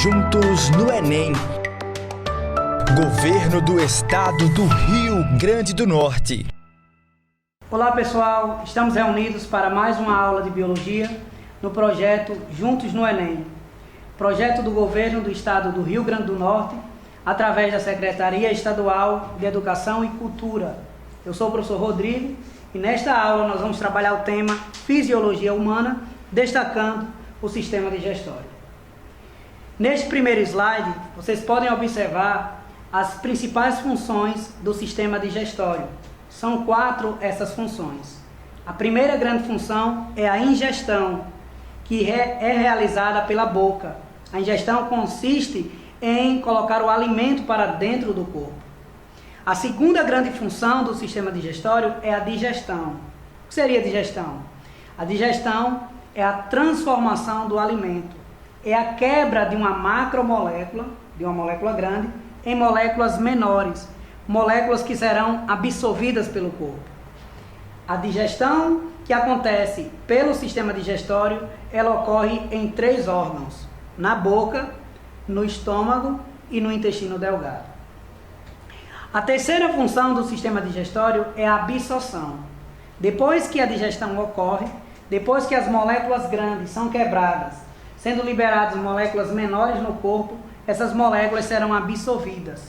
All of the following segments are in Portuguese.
Juntos no Enem. Governo do Estado do Rio Grande do Norte. Olá pessoal, estamos reunidos para mais uma aula de Biologia no projeto Juntos no Enem. Projeto do Governo do Estado do Rio Grande do Norte, através da Secretaria Estadual de Educação e Cultura. Eu sou o professor Rodrigo e nesta aula nós vamos trabalhar o tema Fisiologia Humana, destacando o sistema digestório. Neste primeiro slide, vocês podem observar as principais funções do sistema digestório. São 4 essas funções. A primeira grande função é a ingestão, que é realizada pela boca. A ingestão consiste em colocar o alimento para dentro do corpo. A segunda grande função do sistema digestório é a digestão. O que seria a digestão? A digestão é a transformação do alimento. É a quebra de uma macromolécula, de uma molécula grande, em moléculas menores, moléculas que serão absorvidas pelo corpo. A digestão que acontece pelo sistema digestório, ela ocorre em 3 órgãos: na boca, no estômago e no intestino delgado. A terceira função do sistema digestório é a absorção. Depois que a digestão ocorre, depois que as moléculas grandes são quebradas, sendo liberadas moléculas menores no corpo, essas moléculas serão absorvidas.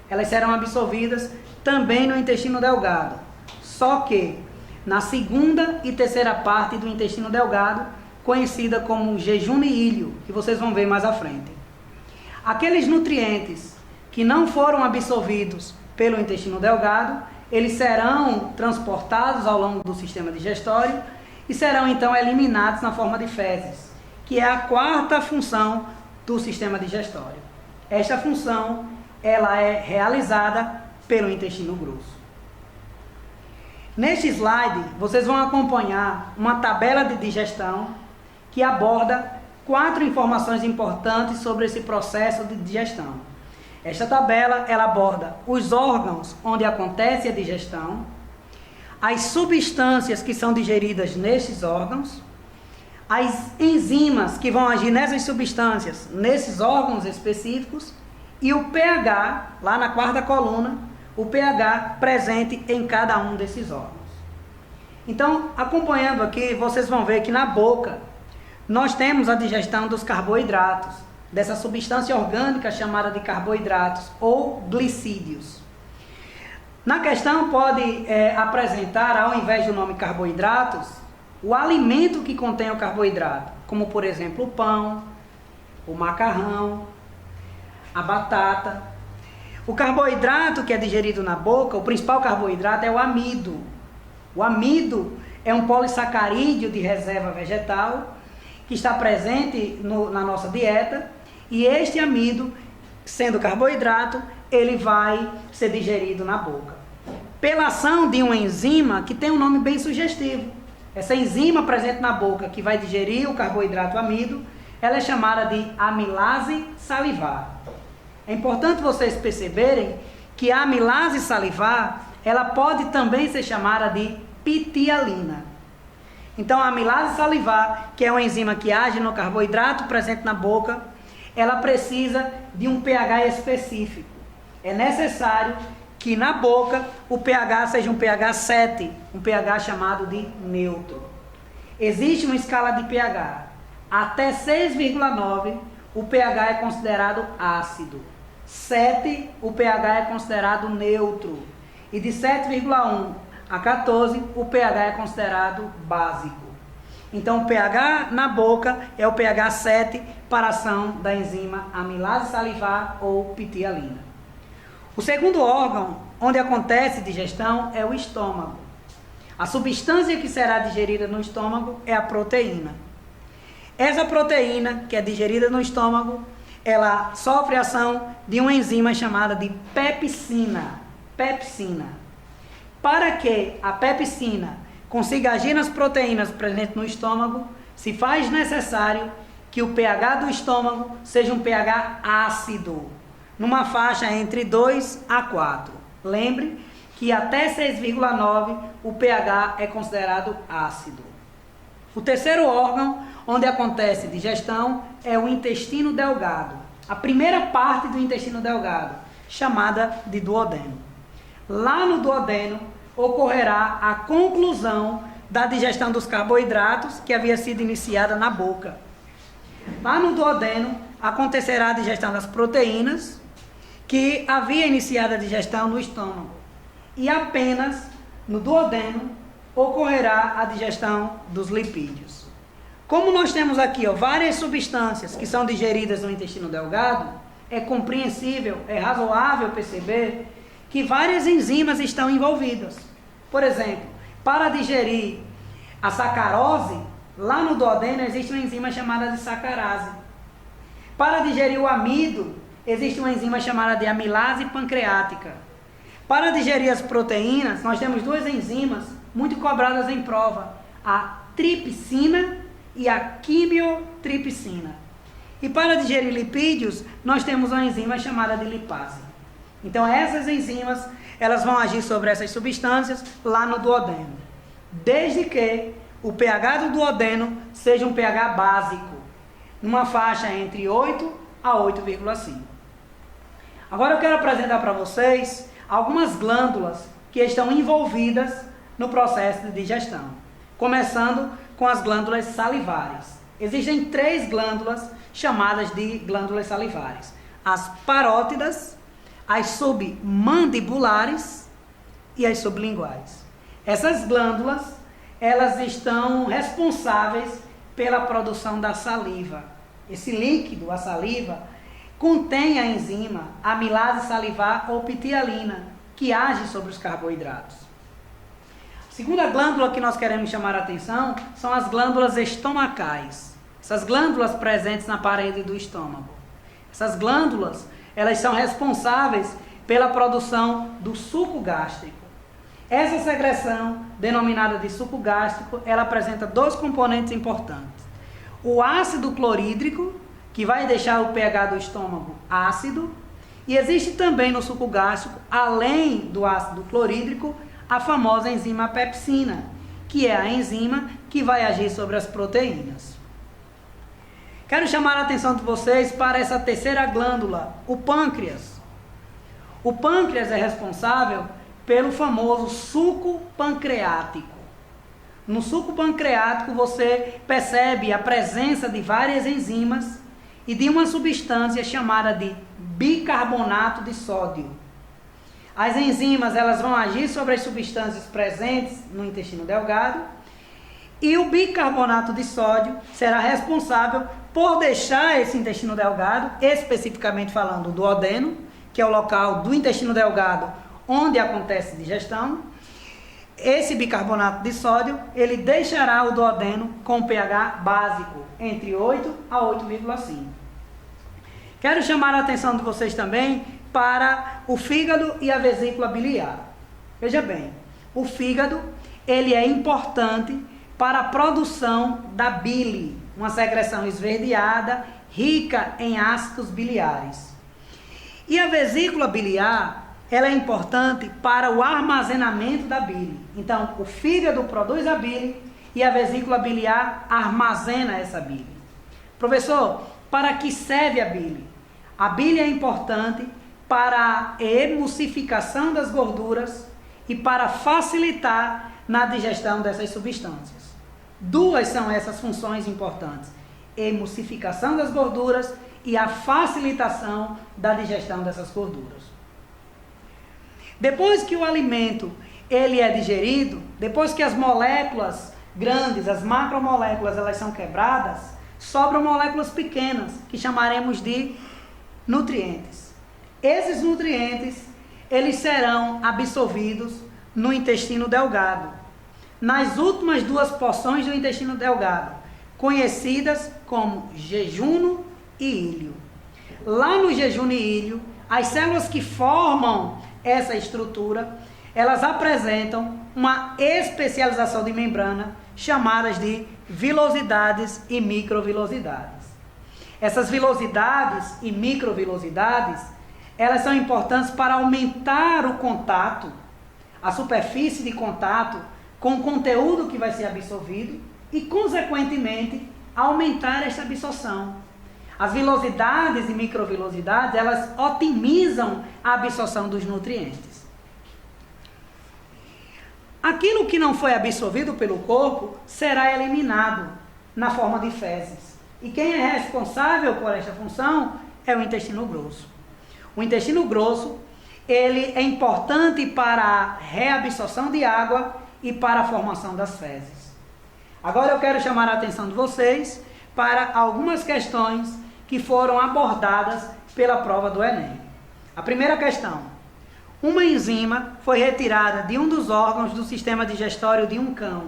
Elas serão absorvidas também no intestino delgado. Só que na segunda e terceira parte do intestino delgado, conhecida como jejum e ilho, que vocês vão ver mais à frente. Aqueles nutrientes que não foram absorvidos pelo intestino delgado, eles serão transportados ao longo do sistema digestório e serão então eliminados na forma de fezes, que é a 4ª função do sistema digestório. Esta função, ela é realizada pelo intestino grosso. Neste slide, vocês vão acompanhar uma tabela de digestão que aborda 4 informações importantes sobre esse processo de digestão. Esta tabela, ela aborda os órgãos onde acontece a digestão, as substâncias que são digeridas nestes órgãos, as enzimas que vão agir nessas substâncias, nesses órgãos específicos, e o pH, lá na 4ª coluna, o pH presente em cada um desses órgãos. Então, acompanhando aqui, vocês vão ver que na boca, nós temos a digestão dos carboidratos, dessa substância orgânica chamada de carboidratos ou glicídios. Na questão pode apresentar, ao invés do nome carboidratos, o alimento que contém o carboidrato, como por exemplo o pão, o macarrão, a batata. O carboidrato que é digerido na boca, o principal carboidrato é o amido. O amido é um polissacarídeo de reserva vegetal que está presente na nossa dieta, e este amido, sendo carboidrato, ele vai ser digerido na boca pela ação de uma enzima que tem um nome bem sugestivo. Essa enzima presente na boca que vai digerir o carboidrato amido, ela é chamada de amilase salivar. É importante vocês perceberem que a amilase salivar, ela pode também ser chamada de pitialina. Então a amilase salivar, que é uma enzima que age no carboidrato presente na boca, ela precisa de um pH específico. É necessário que na boca o pH seja um pH 7, um pH chamado de neutro. Existe uma escala de pH. Até 6,9 o pH é considerado ácido. 7 o pH é considerado neutro. E de 7,1 a 14 o pH é considerado básico. Então o pH na boca é o pH 7 para a ação da enzima amilase salivar ou pitialina. O segundo órgão onde acontece digestão é o estômago. A substância que será digerida no estômago é a proteína. Essa proteína que é digerida no estômago, ela sofre a ação de uma enzima chamada de pepsina. Pepsina. Para que a pepsina consiga agir nas proteínas presentes no estômago, se faz necessário que o pH do estômago seja um pH ácido, numa faixa entre 2 a 4. Lembre que até 6,9 o pH é considerado ácido. O terceiro órgão onde acontece digestão é o intestino delgado. a primeira parte do intestino delgado, chamada de duodeno. Lá no duodeno ocorrerá a conclusão da digestão dos carboidratos que havia sido iniciada na boca. Lá no duodeno acontecerá a digestão das proteínas que havia iniciado a digestão no estômago. E apenas no duodeno ocorrerá a digestão dos lipídios. Como nós temos aqui várias substâncias que são digeridas no intestino delgado, é compreensível, é razoável perceber que várias enzimas estão envolvidas. Por exemplo, para digerir a sacarose, lá no duodeno existe uma enzima chamada de sacarase. Para digerir o amido, existe uma enzima chamada de amilase pancreática. Para digerir as proteínas, nós temos duas enzimas muito cobradas em prova, a tripsina e a quimiotripsina. E para digerir lipídios, nós temos uma enzima chamada de lipase. Então essas enzimas, elas vão agir sobre essas substâncias lá no duodeno, desde que o pH do duodeno seja um pH básico, numa faixa entre 8 a 8,5. Agora eu quero apresentar para vocês algumas glândulas que estão envolvidas no processo de digestão, começando com as glândulas salivares. Existem 3 glândulas chamadas de glândulas salivares: as parótidas, as submandibulares e as sublinguais. Essas glândulas, elas estão responsáveis pela produção da saliva. Esse líquido, a saliva, contém a enzima amilase salivar ou pitialina, que age sobre os carboidratos. A segunda glândula que nós queremos chamar a atenção são as glândulas estomacais. Essas glândulas presentes na parede do estômago. Essas glândulas, elas são responsáveis pela produção do suco gástrico. Essa secreção, denominada de suco gástrico, ela apresenta 2 componentes importantes. O ácido clorídrico, que vai deixar o pH do estômago ácido, e existe também no suco gástrico, além do ácido clorídrico, a famosa enzima pepsina, que é a enzima que vai agir sobre as proteínas. Quero chamar a atenção de vocês para essa terceira glândula, o pâncreas. O pâncreas é responsável pelo famoso suco pancreático. No suco pancreático você percebe a presença de várias enzimas e de uma substância chamada de bicarbonato de sódio. As enzimas, elas vão agir sobre as substâncias presentes no intestino delgado e o bicarbonato de sódio será responsável por deixar esse intestino delgado, especificamente falando do duodeno, que é o local do intestino delgado onde acontece digestão. Esse bicarbonato de sódio, ele deixará o duodeno com pH básico, entre 8 a 8,5. Quero chamar a atenção de vocês também para o fígado e a vesícula biliar. Veja bem, o fígado, ele é importante para a produção da bile, uma secreção esverdeada, rica em ácidos biliares. E a vesícula biliar, ela é importante para o armazenamento da bile. Então, o fígado produz a bile e a vesícula biliar armazena essa bile. Professor, para que serve a bile? A bile é importante para a emulsificação das gorduras e para facilitar na digestão dessas substâncias. 2 são essas funções importantes: emulsificação das gorduras e a facilitação da digestão dessas gorduras. Depois que o alimento ele é digerido, depois que as moléculas grandes, as macromoléculas, elas são quebradas, sobram moléculas pequenas, que chamaremos de nutrientes. Esses nutrientes, eles serão absorvidos no intestino delgado, nas últimas 2 porções do intestino delgado, conhecidas como jejuno e íleo. Lá no jejuno e íleo, as células que formam essa estrutura, elas apresentam uma especialização de membrana chamadas de vilosidades e microvilosidades. Essas vilosidades e microvilosidades, elas são importantes para aumentar o contato, a superfície de contato com o conteúdo que vai ser absorvido e, consequentemente, aumentar essa absorção. As vilosidades e microvilosidades, elas otimizam a absorção dos nutrientes. Aquilo que não foi absorvido pelo corpo será eliminado na forma de fezes. E quem é responsável por esta função é o intestino grosso. O intestino grosso, ele é importante para a reabsorção de água e para a formação das fezes. Agora eu quero chamar a atenção de vocês para algumas questões que foram abordadas pela prova do Enem. A primeira questão: uma enzima foi retirada de um dos órgãos do sistema digestório de um cão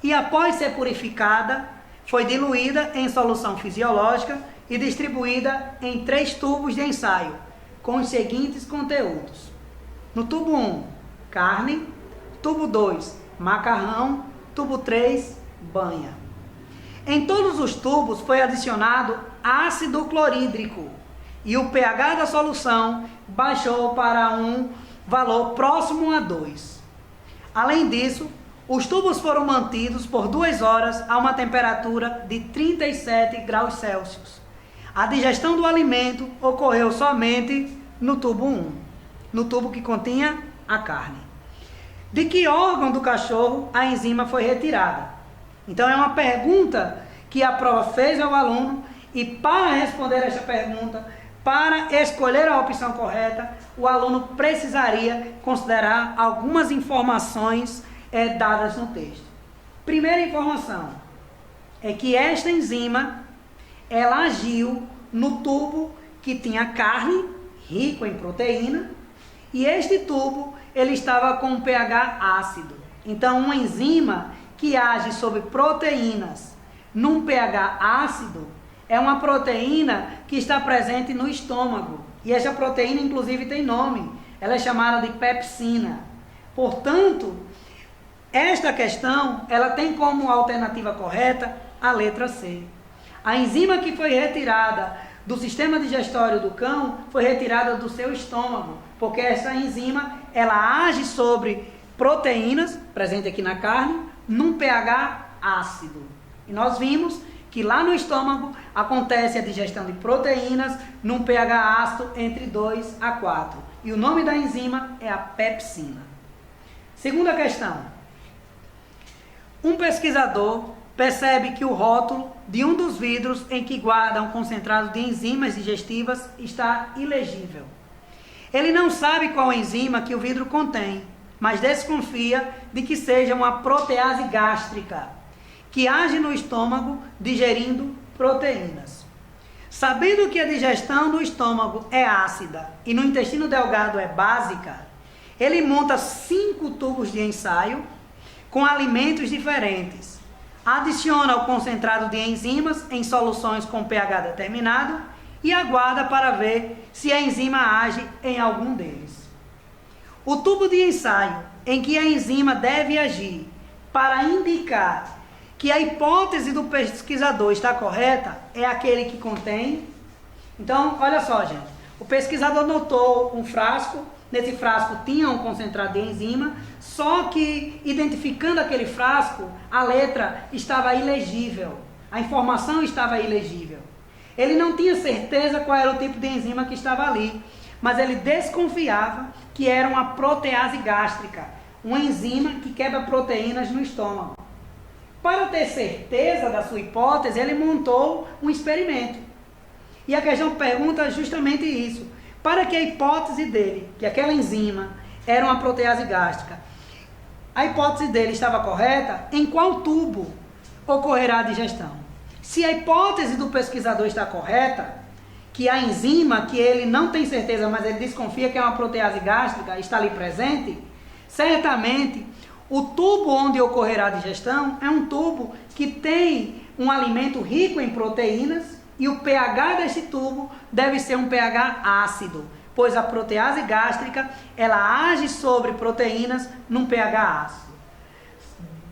e, após ser purificada, foi diluída em solução fisiológica e distribuída em 3 tubos de ensaio, com os seguintes conteúdos. No tubo 1, carne. Tubo 2, macarrão. Tubo 3, banha. Em todos os tubos foi adicionado ácido clorídrico e o pH da solução baixou para um valor próximo a 2. Além disso, os tubos foram mantidos por 2 horas a uma temperatura de 37 graus Celsius. A digestão do alimento ocorreu somente no tubo 1, no tubo que continha a carne. De que órgão do cachorro a enzima foi retirada? Então é uma pergunta que a prova fez ao aluno, e para responder esta pergunta, para escolher a opção correta, o aluno precisaria considerar algumas informações dadas no texto. Primeira informação é que esta enzima, ela agiu no tubo que tinha carne, rico em proteína, e este tubo ele estava com um pH ácido. Então, uma enzima que age sobre proteínas num pH ácido é uma proteína que está presente no estômago. E essa proteína, inclusive, tem nome. Ela é chamada de pepsina. Portanto, esta questão, ela tem como alternativa correta a letra C. A enzima que foi retirada do sistema digestório do cão foi retirada do seu estômago, porque essa enzima, ela age sobre proteínas, presente aqui na carne, num pH ácido. E nós vimos que lá no estômago acontece a digestão de proteínas num pH ácido entre 2 a 4. E o nome da enzima é a pepsina. Segunda questão. Um pesquisador percebe que o rótulo de um dos vidros em que guarda um concentrado de enzimas digestivas está ilegível. Ele não sabe qual enzima que o vidro contém, mas desconfia de que seja uma protease gástrica, que age no estômago digerindo proteínas. Sabendo que a digestão no estômago é ácida e no intestino delgado é básica, ele monta 5 tubos de ensaio com alimentos diferentes. Adiciona o concentrado de enzimas em soluções com pH determinado e aguarda para ver se a enzima age em algum deles. O tubo de ensaio em que a enzima deve agir para indicar que a hipótese do pesquisador está correta é aquele que contém. Então, olha só, gente. O pesquisador notou um frasco. Nesse frasco tinha um concentrado de enzima, só que identificando aquele frasco, a letra estava ilegível. A informação estava ilegível. Ele não tinha certeza qual era o tipo de enzima que estava ali, mas ele desconfiava que era uma protease gástrica, uma enzima que quebra proteínas no estômago. Para ter certeza da sua hipótese, ele montou um experimento. E a questão pergunta justamente isso. Para que a hipótese dele, que aquela enzima era uma protease gástrica, a hipótese dele estava correta, em qual tubo ocorrerá a digestão? Se a hipótese do pesquisador está correta, que a enzima, que ele não tem certeza, mas ele desconfia que é uma protease gástrica, está ali presente, certamente o tubo onde ocorrerá a digestão é um tubo que tem um alimento rico em proteínas e o pH desse tubo deve ser um pH ácido, pois a protease gástrica, ela age sobre proteínas num pH ácido.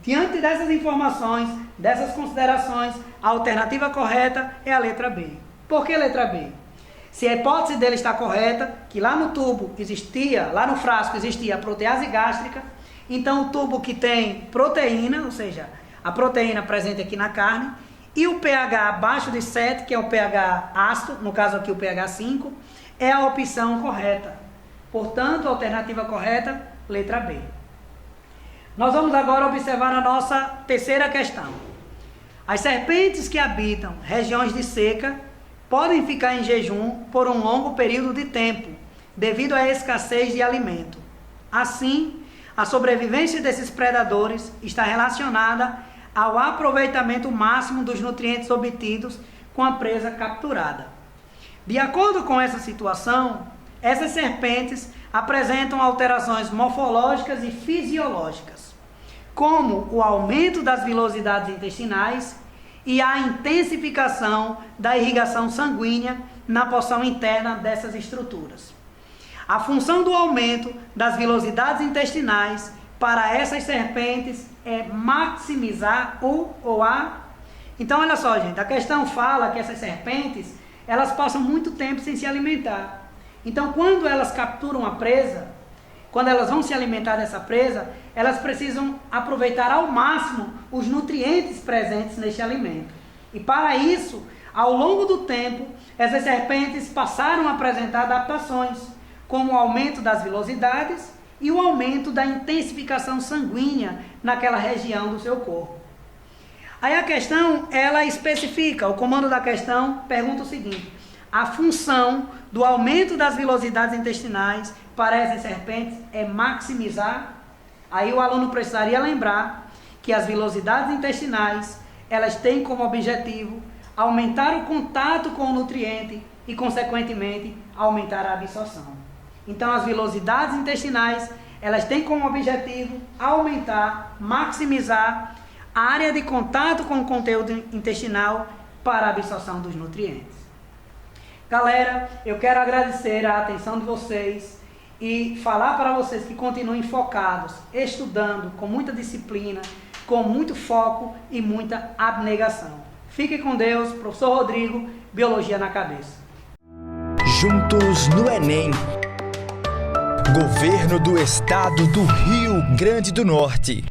Diante dessas informações, dessas considerações, a alternativa correta é a letra B. Por que letra B? Se a hipótese dele está correta, que lá no tubo existia, lá no frasco existia a protease gástrica, então o tubo que tem proteína, ou seja, a proteína presente aqui na carne, e o pH abaixo de 7, que é o pH ácido, no caso aqui o pH 5, é a opção correta. Portanto, a alternativa correta, letra B. Nós vamos agora observar a nossa terceira questão. As serpentes que habitam regiões de seca podem ficar em jejum por um longo período de tempo, devido à escassez de alimento. Assim, a sobrevivência desses predadores está relacionada ao aproveitamento máximo dos nutrientes obtidos com a presa capturada. De acordo com essa situação, essas serpentes apresentam alterações morfológicas e fisiológicas, como o aumento das vilosidades intestinais e a intensificação da irrigação sanguínea na porção interna dessas estruturas. A função do aumento das vilosidades intestinais para essas serpentes é maximizar o ou a... Então, olha só, gente, a questão fala que essas serpentes, elas passam muito tempo sem se alimentar. Então, quando elas capturam a presa, quando elas vão se alimentar dessa presa, elas precisam aproveitar ao máximo os nutrientes presentes neste alimento. E para isso, ao longo do tempo, essas serpentes passaram a apresentar adaptações, como o aumento das vilosidades e o aumento da intensificação sanguínea naquela região do seu corpo. Aí a questão, ela especifica, o comando da questão pergunta o seguinte: a função do aumento das vilosidades intestinais para essas serpentes é maximizar. Aí o aluno precisaria lembrar que as vilosidades intestinais, elas têm como objetivo aumentar o contato com o nutriente e, consequentemente, aumentar a absorção. Então, as vilosidades intestinais, elas têm como objetivo aumentar, maximizar a área de contato com o conteúdo intestinal para a absorção dos nutrientes. Galera, eu quero agradecer a atenção de vocês e falar para vocês que continuem focados, estudando com muita disciplina, com muito foco e muita abnegação. Fiquem com Deus, professor Rodrigo, Biologia na Cabeça. Juntos no Enem. Governo do Estado do Rio Grande do Norte.